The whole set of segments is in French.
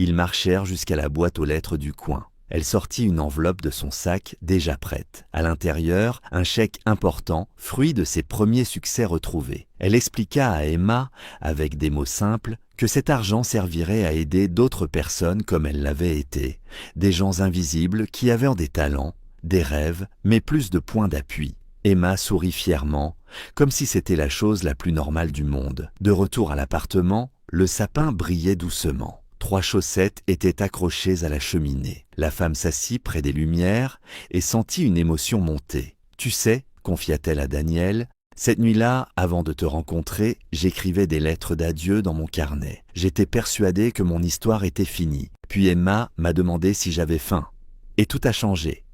Ils marchèrent jusqu'à la boîte aux lettres du coin. Elle sortit une enveloppe de son sac déjà prête. À l'intérieur, un chèque important, fruit de ses premiers succès retrouvés. Elle expliqua à Emma, avec des mots simples, que cet argent servirait à aider d'autres personnes comme elle l'avait été, des gens invisibles qui avaient des talents, des rêves, mais plus de points d'appui. Emma sourit fièrement, comme si c'était la chose la plus normale du monde. De retour à l'appartement, le sapin brillait doucement. 3 chaussettes étaient accrochées à la cheminée. La femme s'assit près des lumières et sentit une émotion monter. « Tu sais, confia-t-elle à Daniel, cette nuit-là, avant de te rencontrer, j'écrivais des lettres d'adieu dans mon carnet. J'étais persuadée que mon histoire était finie. Puis Emma m'a demandé si j'avais faim. Et tout a changé. »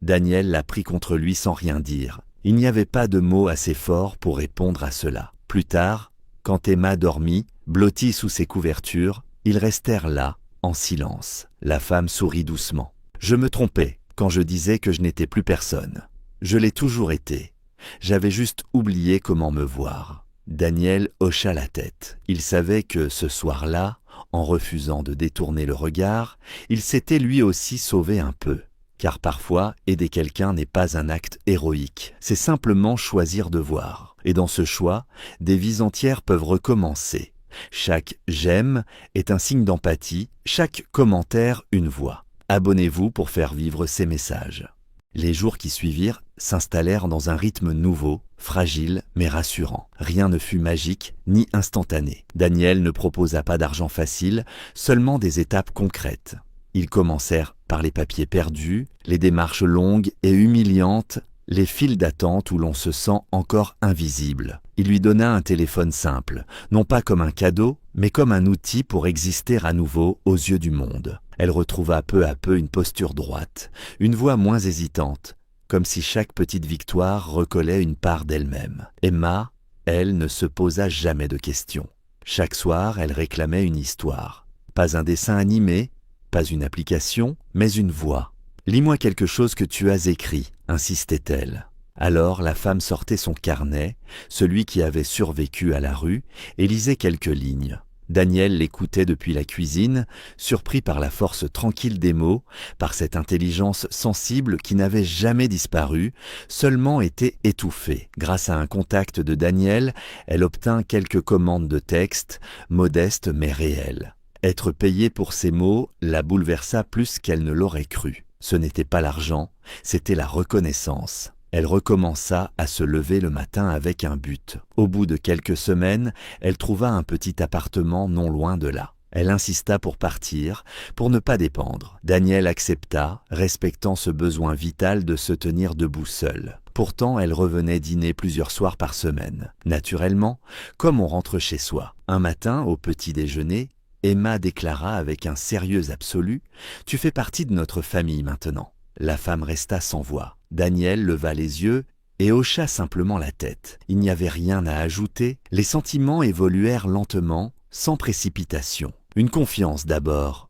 Daniel la prit contre lui sans rien dire. Il n'y avait pas de mots assez forts pour répondre à cela. Plus tard, quand Emma dormit, blottie sous ses couvertures, ils restèrent là, en silence. La femme sourit doucement. « Je me trompais quand je disais que je n'étais plus personne. Je l'ai toujours été. J'avais juste oublié comment me voir. » Daniel hocha la tête. Il savait que ce soir-là, en refusant de détourner le regard, il s'était lui aussi sauvé un peu. Car parfois, aider quelqu'un n'est pas un acte héroïque, c'est simplement choisir de voir. Et dans ce choix, des vies entières peuvent recommencer. Chaque « j'aime » est un signe d'empathie, chaque commentaire une voix. Abonnez-vous pour faire vivre ces messages. Les jours qui suivirent s'installèrent dans un rythme nouveau, fragile mais rassurant. Rien ne fut magique ni instantané. Daniel ne proposa pas d'argent facile, seulement des étapes concrètes. Ils commencèrent par les papiers perdus, les démarches longues et humiliantes, les files d'attente où l'on se sent encore invisible. Il lui donna un téléphone simple, non pas comme un cadeau, mais comme un outil pour exister à nouveau aux yeux du monde. Elle retrouva peu à peu une posture droite, une voix moins hésitante, comme si chaque petite victoire recollait une part d'elle-même. Emma, elle, ne se posa jamais de questions. Chaque soir, elle réclamait une histoire. Pas un dessin animé, pas une application, mais une voix. « Lis-moi quelque chose que tu as écrit », insistait-elle. Alors la femme sortait son carnet, celui qui avait survécu à la rue, et lisait quelques lignes. Daniel l'écoutait depuis la cuisine, surpris par la force tranquille des mots, par cette intelligence sensible qui n'avait jamais disparu, seulement été étouffée. Grâce à un contact de Daniel, elle obtint quelques commandes de texte, modestes mais réelles. Être payée pour ces mots la bouleversa plus qu'elle ne l'aurait cru. Ce n'était pas l'argent, c'était la reconnaissance. Elle recommença à se lever le matin avec un but. Au bout de quelques semaines, elle trouva un petit appartement non loin de là. Elle insista pour partir, pour ne pas dépendre. Daniel accepta, respectant ce besoin vital de se tenir debout seule. Pourtant, elle revenait dîner plusieurs soirs par semaine. Naturellement, comme on rentre chez soi. Un matin, au petit déjeuner, Emma déclara avec un sérieux absolu « Tu fais partie de notre famille maintenant ». La femme resta sans voix. Daniel leva les yeux et hocha simplement la tête. Il n'y avait rien à ajouter, les sentiments évoluèrent lentement, sans précipitation. Une confiance d'abord,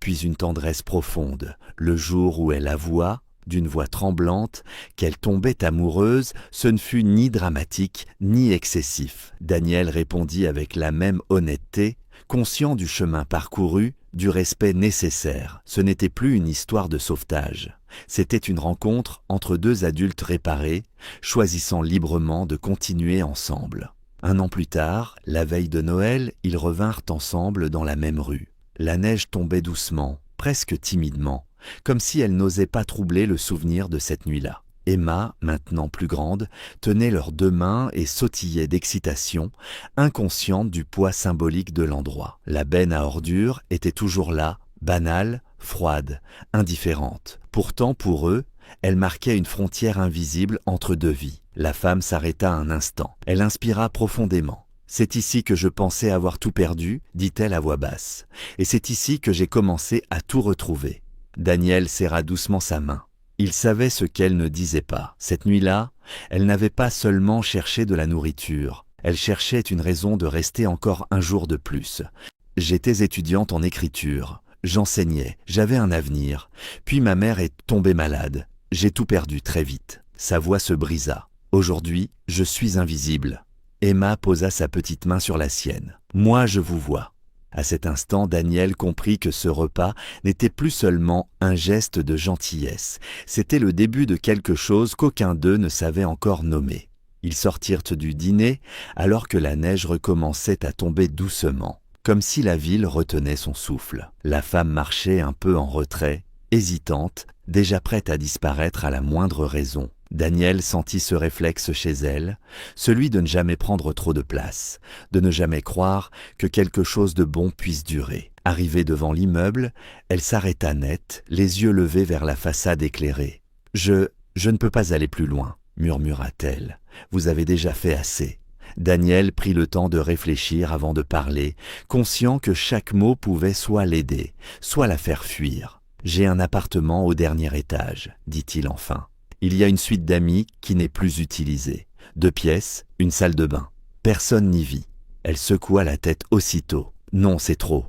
puis une tendresse profonde, le jour où elle avoua, d'une voix tremblante, qu'elle tombait amoureuse, ce ne fut ni dramatique, ni excessif. Daniel répondit avec la même honnêteté, conscient du chemin parcouru, du respect nécessaire. Ce n'était plus une histoire de sauvetage. C'était une rencontre entre deux adultes réparés, choisissant librement de continuer ensemble. 1 an plus tard, la veille de Noël, ils revinrent ensemble dans la même rue. La neige tombait doucement, presque timidement, comme si elle n'osait pas troubler le souvenir de cette nuit-là. Emma, maintenant plus grande, tenait leurs 2 mains et sautillait d'excitation, inconsciente du poids symbolique de l'endroit. La benne à ordures était toujours là, banale, froide, indifférente. Pourtant, pour eux, elle marquait une frontière invisible entre 2 vies. La femme s'arrêta un instant. Elle inspira profondément. « C'est ici que je pensais avoir tout perdu, dit-elle à voix basse. Et c'est ici que j'ai commencé à tout retrouver. » Daniel serra doucement sa main. Il savait ce qu'elle ne disait pas. Cette nuit-là, elle n'avait pas seulement cherché de la nourriture. Elle cherchait une raison de rester encore un jour de plus. « J'étais étudiante en écriture. J'enseignais, j'avais un avenir. Puis ma mère est tombée malade. J'ai tout perdu très vite. » Sa voix se brisa. « Aujourd'hui, je suis invisible. » Emma posa sa petite main sur la sienne. « Moi, je vous vois. À cet instant, Daniel comprit que ce repas n'était plus seulement un geste de gentillesse, c'était le début de quelque chose qu'aucun d'eux ne savait encore nommer. Ils sortirent du dîner alors que la neige recommençait à tomber doucement, comme si la ville retenait son souffle. La femme marchait un peu en retrait, hésitante, déjà prête à disparaître à la moindre raison. Daniel sentit ce réflexe chez elle, celui de ne jamais prendre trop de place, de ne jamais croire que quelque chose de bon puisse durer. Arrivée devant l'immeuble, elle s'arrêta net, les yeux levés vers la façade éclairée. « Je ne peux pas aller plus loin », murmura-t-elle. « Vous avez déjà fait assez. » Daniel prit le temps de réfléchir avant de parler, conscient que chaque mot pouvait soit l'aider, soit la faire fuir. « J'ai un appartement au dernier étage, » dit-il enfin. Il y a une suite d'amis qui n'est plus utilisée. 2 pièces, une salle de bain. Personne n'y vit. Elle secoua la tête aussitôt. Non, c'est trop.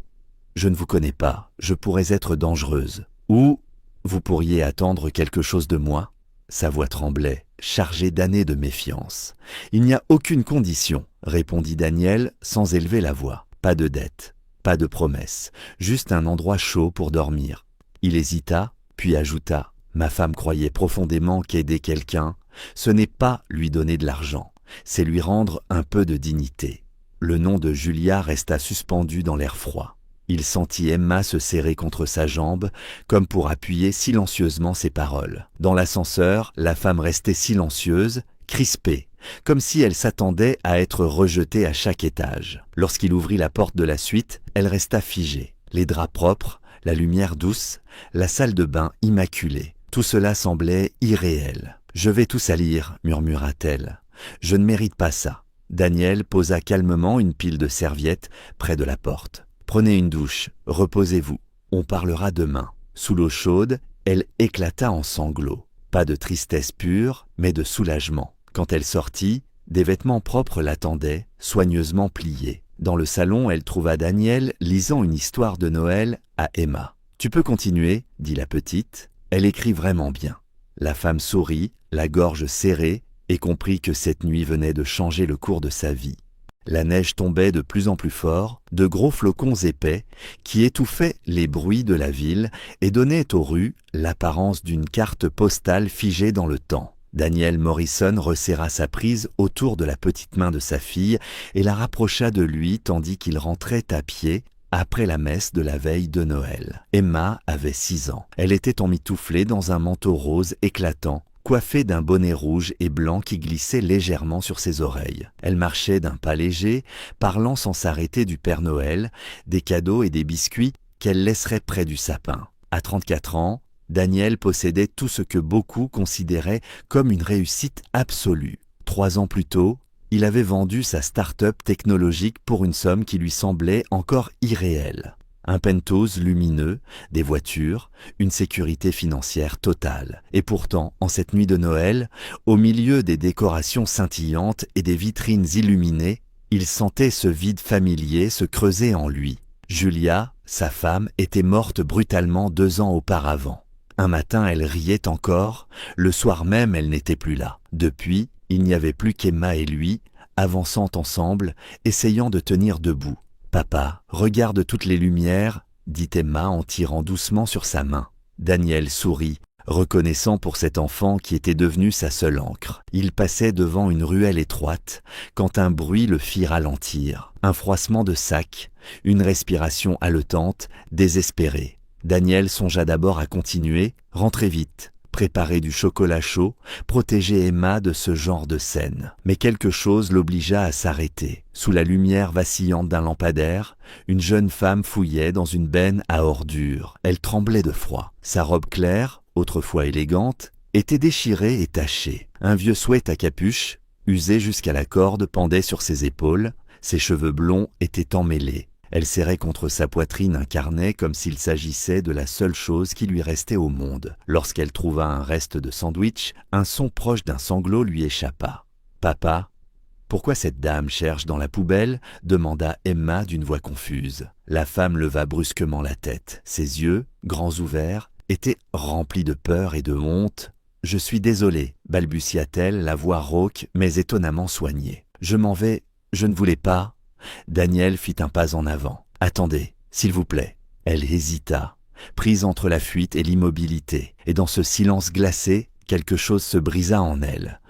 Je ne vous connais pas, je pourrais être dangereuse. Ou vous pourriez attendre quelque chose de moi. Sa voix tremblait, chargée d'années de méfiance. Il n'y a aucune condition, répondit Daniel sans élever la voix. Pas de dette, pas de promesse, juste un endroit chaud pour dormir. Il hésita, puis ajouta. Ma femme croyait profondément qu'aider quelqu'un, ce n'est pas lui donner de l'argent, c'est lui rendre un peu de dignité. Le nom de Julia resta suspendu dans l'air froid. Il sentit Emma se serrer contre sa jambe, comme pour appuyer silencieusement ses paroles. Dans l'ascenseur, la femme restait silencieuse, crispée, comme si elle s'attendait à être rejetée à chaque étage. Lorsqu'il ouvrit la porte de la suite, elle resta figée. Les draps propres, la lumière douce, la salle de bain immaculée. Tout cela semblait irréel. « Je vais tout salir, » murmura-t-elle. « Je ne mérite pas ça. » Daniel posa calmement une pile de serviettes près de la porte. « Prenez une douche, reposez-vous. On parlera demain. » Sous l'eau chaude, elle éclata en sanglots. Pas de tristesse pure, mais de soulagement. Quand elle sortit, des vêtements propres l'attendaient, soigneusement pliés. Dans le salon, elle trouva Daniel lisant une histoire de Noël à Emma. « Tu peux continuer, » dit la petite. Elle écrit vraiment bien. La femme sourit, la gorge serrée, et comprit que cette nuit venait de changer le cours de sa vie. La neige tombait de plus en plus fort, de gros flocons épais, qui étouffaient les bruits de la ville et donnaient aux rues l'apparence d'une carte postale figée dans le temps. Daniel Morrison resserra sa prise autour de la petite main de sa fille et la rapprocha de lui tandis qu'il rentrait à pied, après la messe de la veille de Noël. Emma avait 6 ans. Elle était emmitouflée dans un manteau rose éclatant, coiffée d'un bonnet rouge et blanc qui glissait légèrement sur ses oreilles. Elle marchait d'un pas léger, parlant sans s'arrêter du Père Noël, des cadeaux et des biscuits qu'elle laisserait près du sapin. À 34 ans, Daniel possédait tout ce que beaucoup considéraient comme une réussite absolue. 3 ans plus tôt, il avait vendu sa start-up technologique pour une somme qui lui semblait encore irréelle. Un penthouse lumineux, des voitures, une sécurité financière totale. Et pourtant, en cette nuit de Noël, au milieu des décorations scintillantes et des vitrines illuminées, il sentait ce vide familier se creuser en lui. Julia, sa femme, était morte brutalement 2 ans auparavant. Un matin, elle riait encore, le soir même, elle n'était plus là. Depuis, il n'y avait plus qu'Emma et lui, avançant ensemble, essayant de tenir debout. « Papa, regarde toutes les lumières » dit Emma en tirant doucement sur sa main. Daniel sourit, reconnaissant pour cet enfant qui était devenu sa seule ancre. Il passait devant une ruelle étroite, quand un bruit le fit ralentir. Un froissement de sac, une respiration haletante, désespérée. Daniel songea d'abord à continuer, rentrer vite. Préparer du chocolat chaud, protéger Emma de ce genre de scène. Mais quelque chose l'obligea à s'arrêter. Sous la lumière vacillante d'un lampadaire, une jeune femme fouillait dans une benne à ordures. Elle tremblait de froid. Sa robe claire, autrefois élégante, était déchirée et tachée. Un vieux sweat à capuche, usé jusqu'à la corde, pendait sur ses épaules. Ses cheveux blonds étaient emmêlés. Elle serrait contre sa poitrine un carnet comme s'il s'agissait de la seule chose qui lui restait au monde. Lorsqu'elle trouva un reste de sandwich, un son proche d'un sanglot lui échappa. « Papa, pourquoi cette dame cherche dans la poubelle ?» demanda Emma d'une voix confuse. La femme leva brusquement la tête. Ses yeux, grands ouverts, étaient remplis de peur et de honte. « Je suis désolée, balbutia-t-elle, la voix rauque mais étonnamment soignée. Je m'en vais, je ne voulais pas. » Daniel fit un pas en avant. Attendez, s'il vous plaît. Elle hésita, prise entre la fuite et l'immobilité, et dans ce silence glacé, quelque chose se brisa en elle.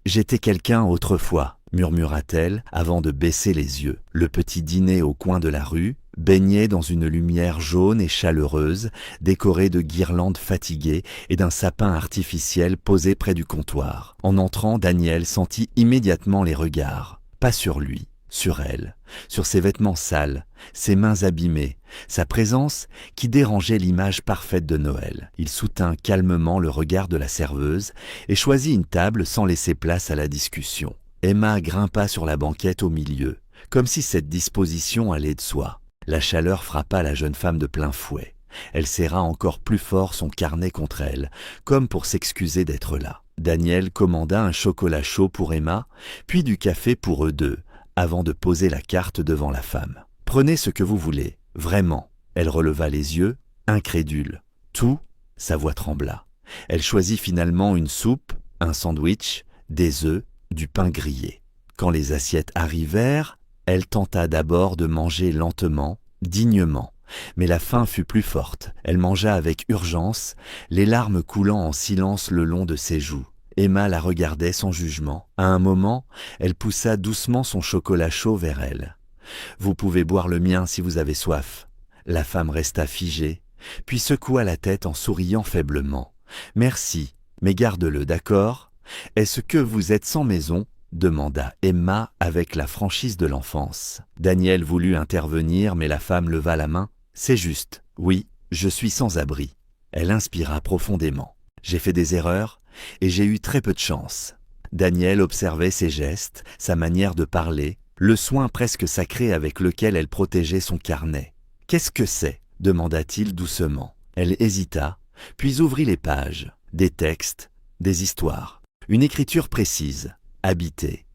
J'étais quelqu'un autrefois, murmura-t-elle avant de baisser les yeux. Le petit dîner au coin de la rue baignait dans une lumière jaune et chaleureuse, décorée de guirlandes fatiguées et d'un sapin artificiel posé près du comptoir. En entrant, Daniel sentit immédiatement les regards, pas sur lui, sur elle, sur ses vêtements sales, ses mains abîmées, sa présence qui dérangeait l'image parfaite de Noël. Il soutint calmement le regard de la serveuse et choisit une table sans laisser place à la discussion. Emma grimpa sur la banquette au milieu, comme si cette disposition allait de soi. La chaleur frappa la jeune femme de plein fouet. Elle serra encore plus fort son carnet contre elle, comme pour s'excuser d'être là. Daniel commanda un chocolat chaud pour Emma, puis du café pour eux deux, avant de poser la carte devant la femme. « Prenez ce que vous voulez, vraiment. » Elle releva les yeux, incrédule. Tout, sa voix trembla. Elle choisit finalement une soupe, un sandwich, des œufs, du pain grillé. Quand les assiettes arrivèrent, elle tenta d'abord de manger lentement, dignement. Mais la faim fut plus forte. Elle mangea avec urgence, les larmes coulant en silence le long de ses joues. Emma la regardait sans jugement. À un moment, elle poussa doucement son chocolat chaud vers elle. « Vous pouvez boire le mien si vous avez soif. » La femme resta figée, puis secoua la tête en souriant faiblement. « Merci, mais garde-le, d'accord ? Est-ce que vous êtes sans maison ?» demanda Emma avec la franchise de l'enfance. Daniel voulut intervenir, mais la femme leva la main. « C'est juste, oui, je suis sans abri. » Elle inspira profondément. « J'ai fait des erreurs et j'ai eu très peu de chance. » Daniel observait ses gestes, sa manière de parler, le soin presque sacré avec lequel elle protégeait son carnet. « Qu'est-ce que c'est » demanda-t-il doucement. Elle hésita, puis ouvrit les pages. Des textes, des histoires, une écriture précise, habitée.